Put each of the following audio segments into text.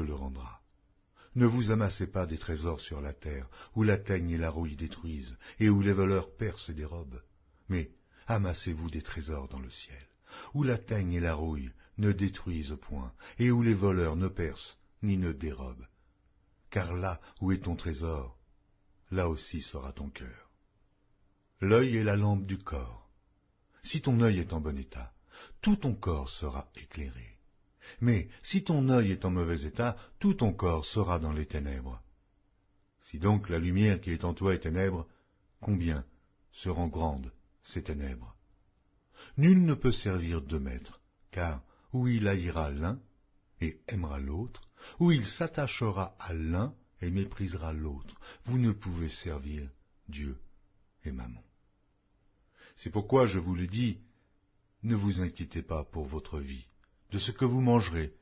te le rendra. Ne vous amassez pas des trésors sur la terre, où la teigne et la rouille détruisent, et où les voleurs percent et dérobent. Mais amassez-vous des trésors dans le ciel, où la teigne et la rouille ne détruisent point, et où les voleurs ne percent ni ne dérobent. Car là où est ton trésor, là aussi sera ton cœur. L'œil est la lampe du corps. Si ton œil est en bon état, tout ton corps sera éclairé. Mais si ton œil est en mauvais état, tout ton corps sera dans les ténèbres. Si donc la lumière qui est en toi est ténèbre, combien seront grandes ces ténèbres? Nul ne peut servir deux maîtres, car ou il haïra l'un et aimera l'autre, ou il s'attachera à l'un et méprisera l'autre. Vous ne pouvez servir Dieu et Mammon. C'est pourquoi je vous le dis, ne vous inquiétez pas pour votre vie, de ce que vous mangerez,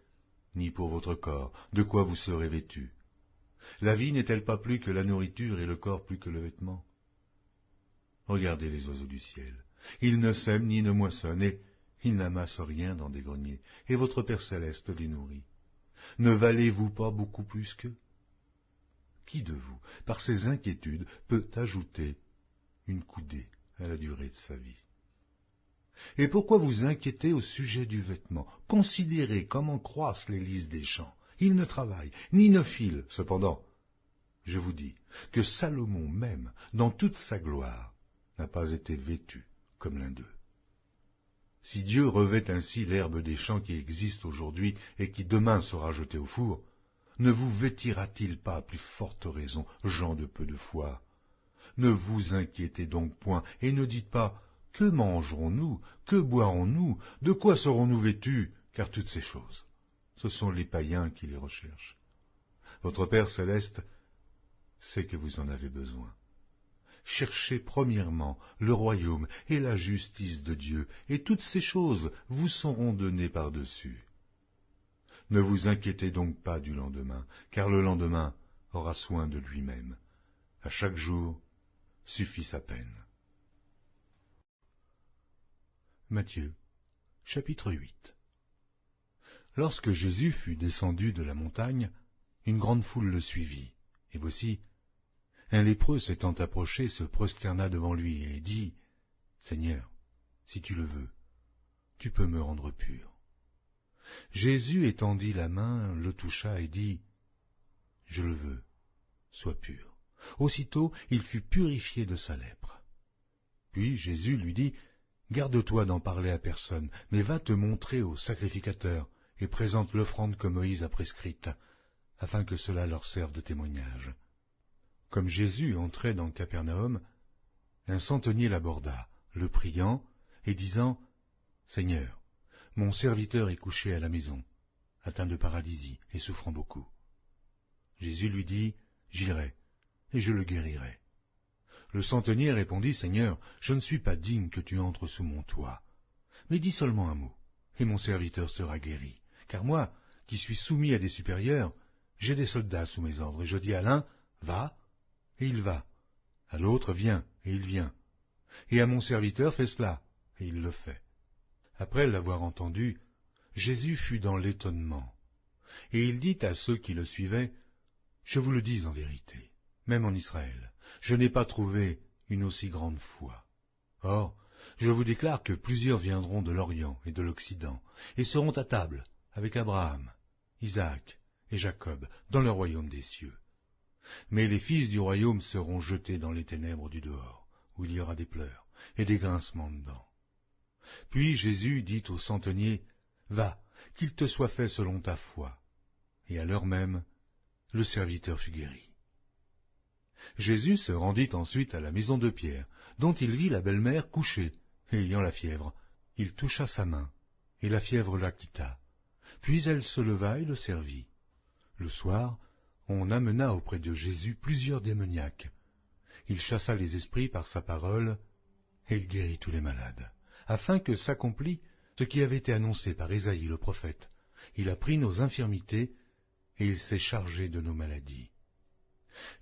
ni pour votre corps, de quoi vous serez vêtus. La vie n'est-elle pas plus que la nourriture et le corps plus que le vêtement? Regardez les oiseaux du ciel. Ils ne sèment ni ne moissonnent, et ils n'amassent rien dans des greniers, et votre Père céleste les nourrit. Ne valez-vous pas beaucoup plus qu'eux? Qui de vous, par ses inquiétudes, peut ajouter une coudée à la durée de sa vie? Et pourquoi vous inquiétez au sujet du vêtement? Considérez comment croissent les lys des champs. Ils ne travaillent, ni ne filent. Cependant, je vous dis que Salomon même, dans toute sa gloire, n'a pas été vêtu comme l'un d'eux. Si Dieu revêt ainsi l'herbe des champs qui existe aujourd'hui et qui demain sera jetée au four, ne vous vêtira-t-il pas à plus forte raison, gens de peu de foi? Ne vous inquiétez donc point, et ne dites pas « Que mangerons-nous? Que boirons-nous? De quoi serons-nous vêtus ?» Car toutes ces choses, ce sont les païens qui les recherchent. Votre Père céleste sait que vous en avez besoin. Cherchez premièrement le royaume et la justice de Dieu, et toutes ces choses vous seront données par-dessus. Ne vous inquiétez donc pas du lendemain, car le lendemain aura soin de lui-même. À chaque jour suffit sa peine. Matthieu, chapitre 8. Lorsque Jésus fut descendu de la montagne, une grande foule le suivit, et voici, un lépreux s'étant approché se prosterna devant lui et dit, « Seigneur, si tu le veux, tu peux me rendre pur. » Jésus étendit la main, le toucha et dit, « Je le veux, sois pur. » Aussitôt il fut purifié de sa lèpre. Puis Jésus lui dit, « Garde-toi d'en parler à personne, mais va te montrer au sacrificateur et présente l'offrande que Moïse a prescrite, afin que cela leur serve de témoignage. » Comme Jésus entrait dans Capernaum, un centenier l'aborda, le priant et disant, « Seigneur, mon serviteur est couché à la maison, atteint de paralysie et souffrant beaucoup. » Jésus lui dit, « J'irai, et je le guérirai. » Le centenier répondit, « Seigneur, je ne suis pas digne que tu entres sous mon toit, mais dis seulement un mot, et mon serviteur sera guéri. Car moi, qui suis soumis à des supérieurs, j'ai des soldats sous mes ordres, et je dis à l'un, va, et il va, à l'autre, viens, et il vient, et à mon serviteur, fais cela, et il le fait. » Après l'avoir entendu, Jésus fut dans l'étonnement, et il dit à ceux qui le suivaient, « Je vous le dis en vérité, même en Israël, je n'ai pas trouvé une aussi grande foi. Or, je vous déclare que plusieurs viendront de l'Orient et de l'Occident, et seront à table avec Abraham, Isaac et Jacob dans le royaume des cieux. Mais les fils du royaume seront jetés dans les ténèbres du dehors, où il y aura des pleurs et des grincements de dents. » Puis Jésus dit au centenier, « Va, qu'il te soit fait selon ta foi. » Et à l'heure même, le serviteur fut guéri. Jésus se rendit ensuite à la maison de Pierre, dont il vit la belle-mère couchée, et ayant la fièvre. Il toucha sa main, et la fièvre la quitta. Puis elle se leva et le servit. Le soir, on amena auprès de Jésus plusieurs démoniaques. Il chassa les esprits par sa parole, et il guérit tous les malades, afin que s'accomplît ce qui avait été annoncé par Ésaïe le prophète. Il a pris nos infirmités, et il s'est chargé de nos maladies.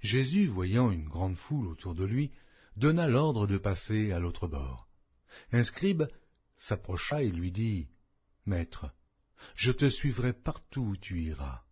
Jésus, voyant une grande foule autour de lui, donna l'ordre de passer à l'autre bord. Un scribe s'approcha et lui dit, « Maître, je te suivrai partout où tu iras. »